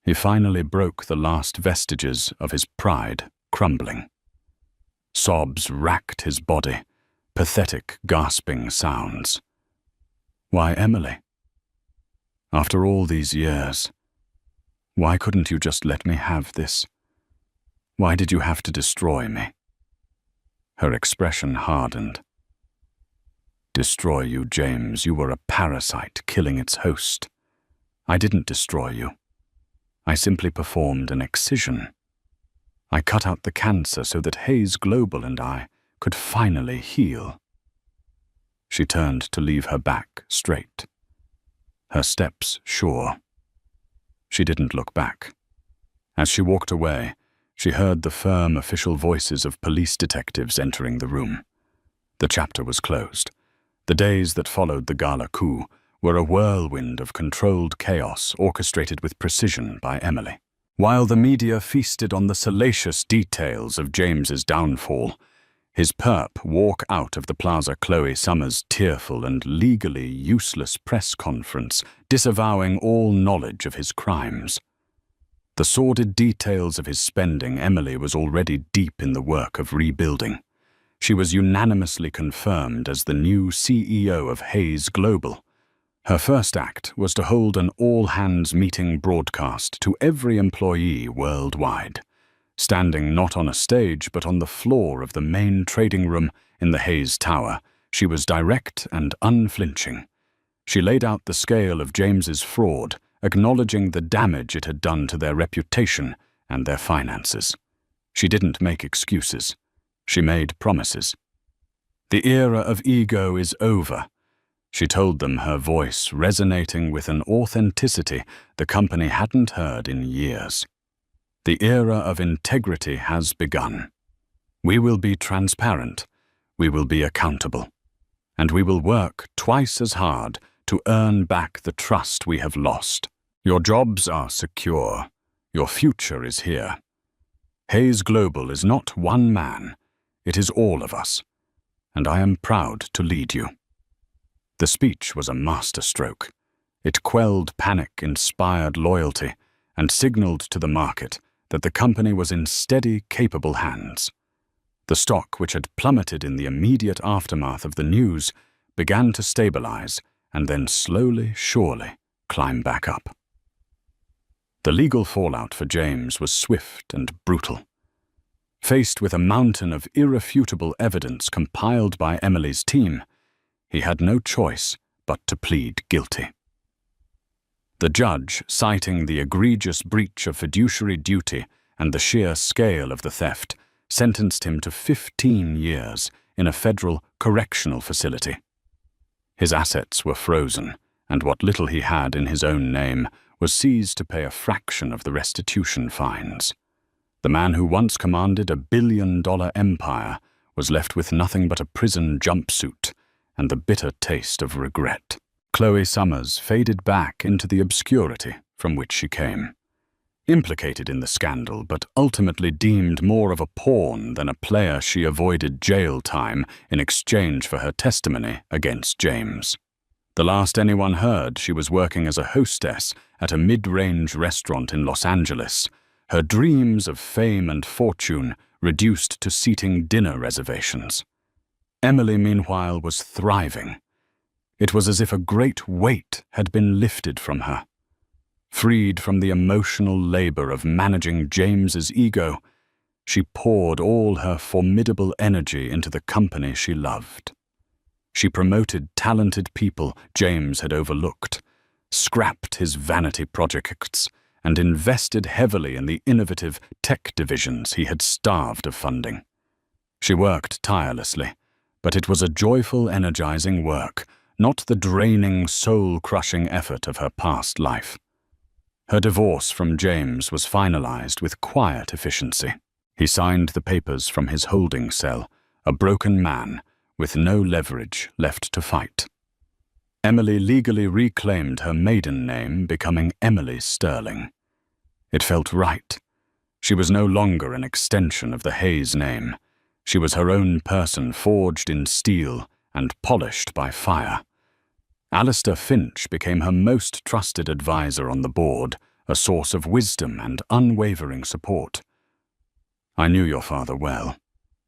He finally broke the last vestiges of his pride crumbling. Sobs racked his body, pathetic, gasping sounds. "Why, Emily? After all these years, why couldn't you just let me have this? Why did you have to destroy me?" Her expression hardened. "Destroy you, James. You were a parasite killing its host. I didn't destroy you. I simply performed an excision. I cut out the cancer so that Hayes Global and I could finally heal." She turned to leave her back straight, her steps sure. She didn't look back. As she walked away, she heard the firm official voices of police detectives entering the room. The chapter was closed. The days that followed the gala coup were a whirlwind of controlled chaos orchestrated with precision by Emily. While the media feasted on the salacious details of James's downfall, his perp walk out of the Plaza Chloe Summers' tearful and legally useless press conference, disavowing all knowledge of his crimes. The sordid details of his spending, Emily was already deep in the work of rebuilding. She was unanimously confirmed as the new CEO of Hayes Global. Her first act was to hold an all-hands meeting broadcast to every employee worldwide. Standing not on a stage but on the floor of the main trading room in the Hayes Tower, she was direct and unflinching. She laid out the scale of James's fraud, acknowledging the damage it had done to their reputation and their finances. She didn't make excuses. She made promises. The era of ego is over, she told them, her voice resonating with an authenticity the company hadn't heard in years. The era of integrity has begun. We will be transparent, we will be accountable, and we will work twice as hard to earn back the trust we have lost. Your jobs are secure. Your future is here. Hayes Global is not one man. It is all of us, and I am proud to lead you. The speech was a masterstroke. It quelled panic, inspired loyalty, and signaled to the market that the company was in steady, capable hands. The stock, which had plummeted in the immediate aftermath of the news, began to stabilize and then slowly, surely, climb back up. The legal fallout for James was swift and brutal. Faced with a mountain of irrefutable evidence compiled by Emily's team, he had no choice but to plead guilty. The judge, citing the egregious breach of fiduciary duty and the sheer scale of the theft, sentenced him to 15 years in a federal correctional facility. His assets were frozen, and what little he had in his own name was seized to pay a fraction of the restitution fines. The man who once commanded $1 billion empire was left with nothing but a prison jumpsuit and the bitter taste of regret. Chloe Summers faded back into the obscurity from which she came. Implicated in the scandal, but ultimately deemed more of a pawn than a player, she avoided jail time in exchange for her testimony against James. The last anyone heard, she was working as a hostess at a mid-range restaurant in Los Angeles, her dreams of fame and fortune reduced to seating dinner reservations. Emily, meanwhile, was thriving. It was as if a great weight had been lifted from her. Freed from the emotional labor of managing James's ego, she poured all her formidable energy into the company she loved. She promoted talented people James had overlooked, scrapped his vanity projects, and invested heavily in the innovative tech divisions he had starved of funding. She worked tirelessly, but it was a joyful, energizing work, not the draining, soul-crushing effort of her past life. Her divorce from James was finalized with quiet efficiency. He signed the papers from his holding cell, a broken man with no leverage left to fight. Emily legally reclaimed her maiden name, becoming Emily Sterling. It felt right. She was no longer an extension of the Hayes name. She was her own person, forged in steel and polished by fire. Alistair Finch became her most trusted advisor on the board, a source of wisdom and unwavering support. "I knew your father well,"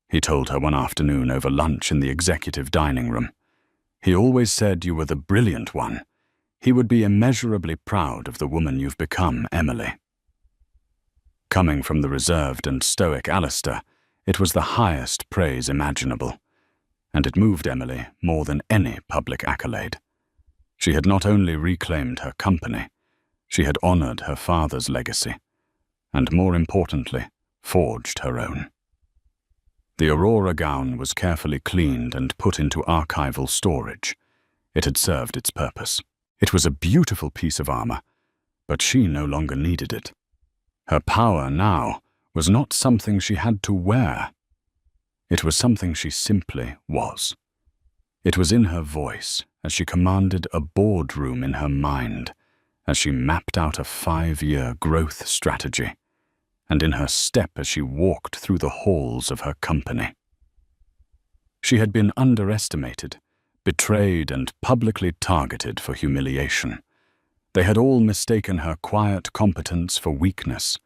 he told her one afternoon over lunch in the executive dining room. "He always said you were the brilliant one. He would be immeasurably proud of the woman you've become, Emily." Coming from the reserved and stoic Alistair, it was the highest praise imaginable, and it moved Emily more than any public accolade. She had not only reclaimed her company, she had honored her father's legacy, and more importantly, forged her own. The Aurora gown was carefully cleaned and put into archival storage. It had served its purpose. It was a beautiful piece of armor, but she no longer needed it. Her power now was not something she had to wear. It was something she simply was. It was in her voice as she commanded a boardroom in her mind, as she mapped out a 5-year growth strategy, and in her step as she walked through the halls of her company. She had been underestimated, betrayed, and publicly targeted for humiliation. They had all mistaken her quiet competence for weakness.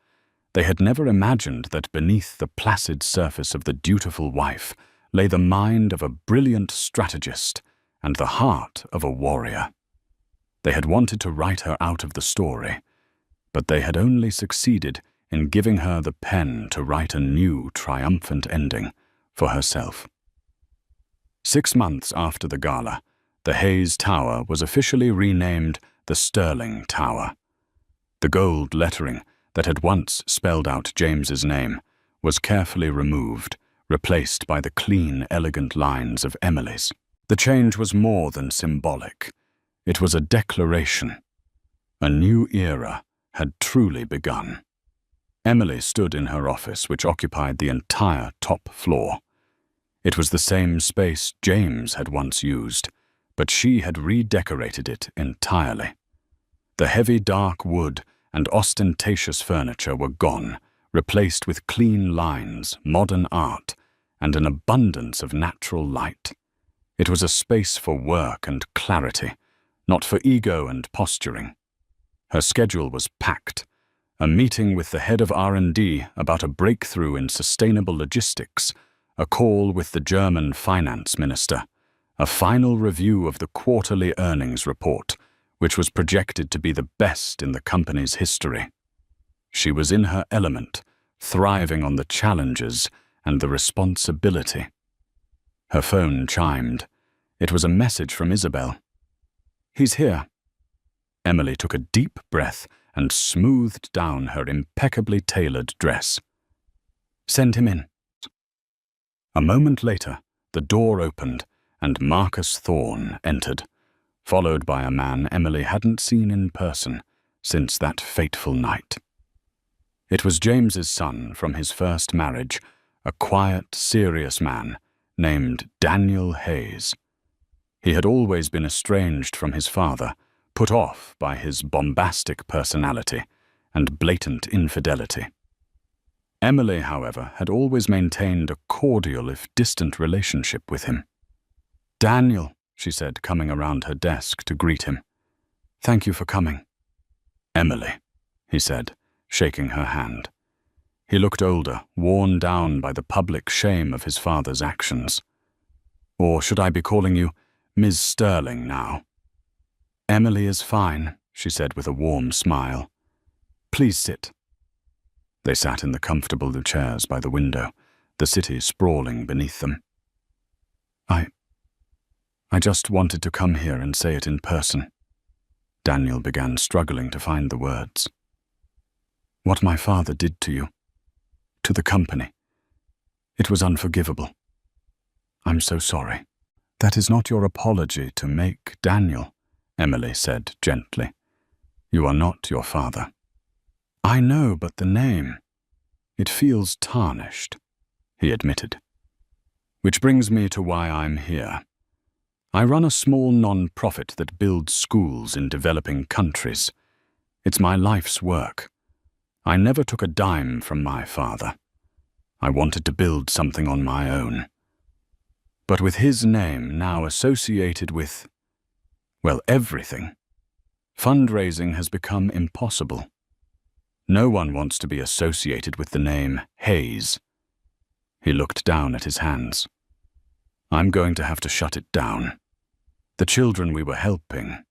They had never imagined that beneath the placid surface of the dutiful wife lay the mind of a brilliant strategist and the heart of a warrior. They had wanted to write her out of the story, but they had only succeeded in giving her the pen to write a new, triumphant ending for herself. 6 months after the gala, the Hayes Tower was officially renamed the Sterling Tower. The gold lettering that had once spelled out James's name was carefully removed, replaced by the clean, elegant lines of Emily's. The change was more than symbolic. It was a declaration. A new era had truly begun. Emily stood in her office, which occupied the entire top floor. It was the same space James had once used, but she had redecorated it entirely. The heavy dark wood and ostentatious furniture were gone, replaced with clean lines, modern art, and an abundance of natural light. It was a space for work and clarity, not for ego and posturing. Her schedule was packed. A meeting with the head of R&D about a breakthrough in sustainable logistics, a call with the German finance minister, a final review of the quarterly earnings report, which was projected to be the best in the company's history. She was in her element, thriving on the challenges and the responsibility. Her phone chimed. It was a message from Isabel. "He's here." Emily took a deep breath and smoothed down her impeccably tailored dress. "Send him in." A moment later, the door opened and Marcus Thorne entered, followed by a man Emily hadn't seen in person since that fateful night. It was James's son from his first marriage, a quiet, serious man named Daniel Hayes. He had always been estranged from his father, put off by his bombastic personality and blatant infidelity. Emily, however, had always maintained a cordial if distant relationship with him. "Daniel," she said, coming around her desk to greet him. "Thank you for coming." "Emily," he said, shaking her hand. He looked older, worn down by the public shame of his father's actions. "Or should I be calling you Ms. Sterling now?" "Emily is fine," she said with a warm smile. "Please sit." They sat in the comfortable chairs by the window, the city sprawling beneath them. I just wanted to come here and say it in person." Daniel began, struggling to find the words. "What my father did to you, to the company, it was unforgivable. I'm so sorry." "That is not your apology to make, Daniel," Emily said gently. "You are not your father." "I know, but the name, it feels tarnished," he admitted. "Which brings me to why I'm here. I run a small non-profit that builds schools in developing countries. It's my life's work. I never took a dime from my father. I wanted to build something on my own. But with his name now associated with, well, everything, fundraising has become impossible. No one wants to be associated with the name Hayes." He looked down at his hands. "I'm going to have to shut it down. The children we were helping,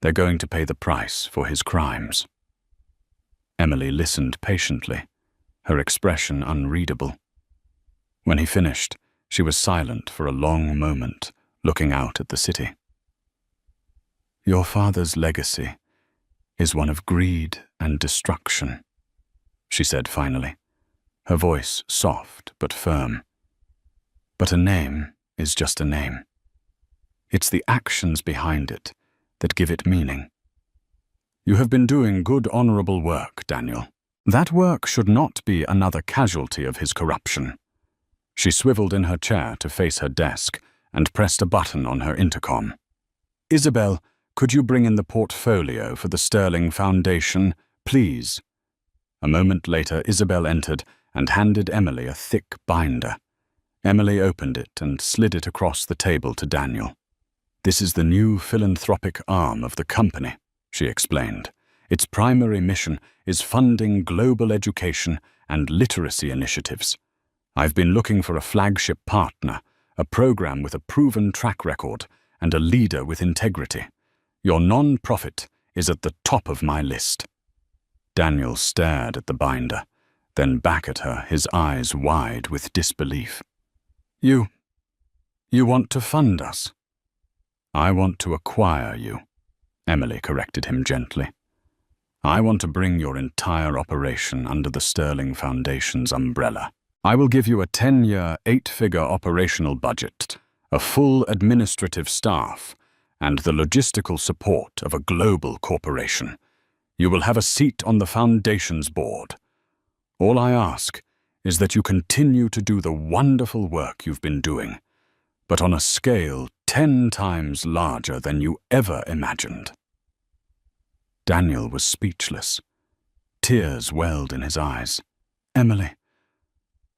they're going to pay the price for his crimes." Emily listened patiently, her expression unreadable. When he finished, she was silent for a long moment, looking out at the city. "Your father's legacy is one of greed and destruction," she said finally, her voice soft but firm. "But a name is just a name. It's the actions behind it that give it meaning. You have been doing good, honorable work, Daniel. That work should not be another casualty of his corruption." She swiveled in her chair to face her desk and pressed a button on her intercom. "Isabel, could you bring in the portfolio for the Sterling Foundation, please? A moment later, Isabel entered and handed Emily a thick binder. Emily opened it and slid it across the table to Daniel. This is the new philanthropic arm of the company, she explained. Its primary mission is funding global education and literacy initiatives. I've been looking for a flagship partner, a program with a proven track record, and a leader with integrity. Your non-profit is at the top of my list. Daniel stared at the binder, then back at her, his eyes wide with disbelief. You want to fund us? I want to acquire you, Emily corrected him gently. I want to bring your entire operation under the Sterling Foundation's umbrella. I will give you a 10-year, 8-figure operational budget, a full administrative staff, and the logistical support of a global corporation. You will have a seat on the Foundation's board. All I ask is that you continue to do the wonderful work you've been doing, but on a scale 10 times larger than you ever imagined. Daniel was speechless. Tears welled in his eyes. Emily,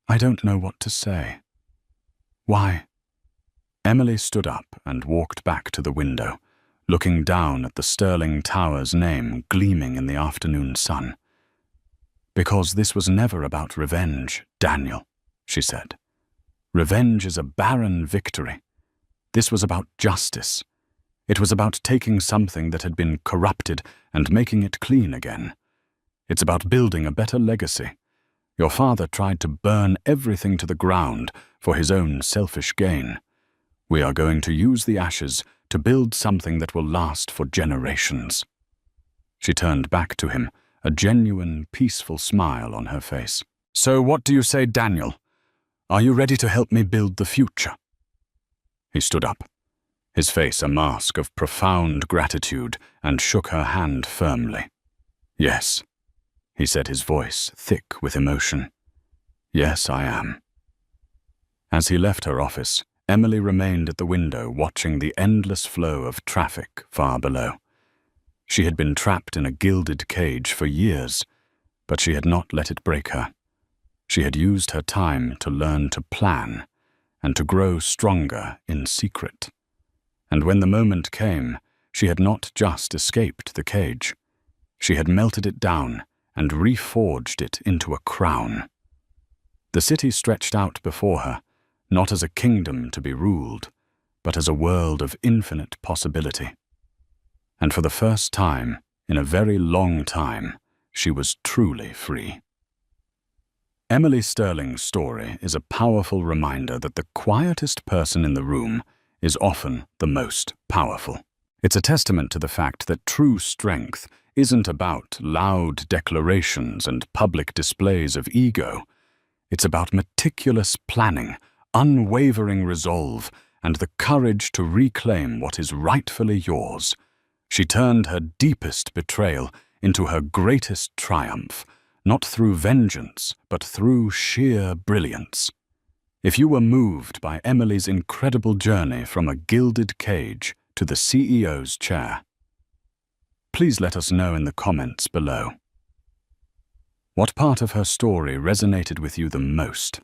I don't know what to say. Why? Emily stood up and walked back to the window, looking down at the Sterling Tower's name gleaming in the afternoon sun. Because this was never about revenge, Daniel, she said. Revenge is a barren victory. This was about justice. It was about taking something that had been corrupted and making it clean again. It's about building a better legacy. Your father tried to burn everything to the ground for his own selfish gain. We are going to use the ashes to build something that will last for generations. She turned back to him, a genuine, peaceful smile on her face. So what do you say, Daniel? Are you ready to help me build the future? He stood up, his face a mask of profound gratitude, and shook her hand firmly. Yes, he said, his voice thick with emotion. Yes, I am. As he left her office, Emily remained at the window watching the endless flow of traffic far below. She had been trapped in a gilded cage for years, but she had not let it break her. She had used her time to learn to plan and to grow stronger in secret. And when the moment came, she had not just escaped the cage. She had melted it down and reforged it into a crown. The city stretched out before her, not as a kingdom to be ruled, but as a world of infinite possibility. And for the first time, in a very long time, she was truly free. Emily Sterling's story is a powerful reminder that the quietest person in the room is often the most powerful. It's a testament to the fact that true strength isn't about loud declarations and public displays of ego. It's about meticulous planning, unwavering resolve, and the courage to reclaim what is rightfully yours. She turned her deepest betrayal into her greatest triumph, not through vengeance, but through sheer brilliance. If you were moved by Emily's incredible journey from a gilded cage to the CEO's chair, please let us know in the comments below. What part of her story resonated with you the most?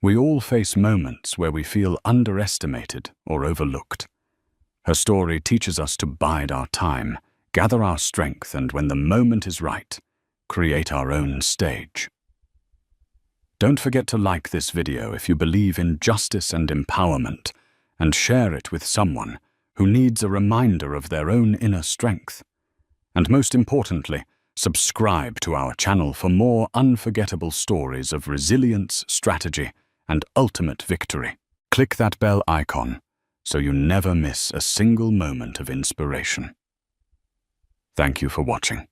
We all face moments where we feel underestimated or overlooked. Her story teaches us to bide our time, gather our strength, and when the moment is right, create our own stage. Don't forget to like this video if you believe in justice and empowerment, and share it with someone who needs a reminder of their own inner strength. And most importantly, subscribe to our channel for more unforgettable stories of resilience, strategy, and ultimate victory. Click that bell icon so you never miss a single moment of inspiration. Thank you for watching.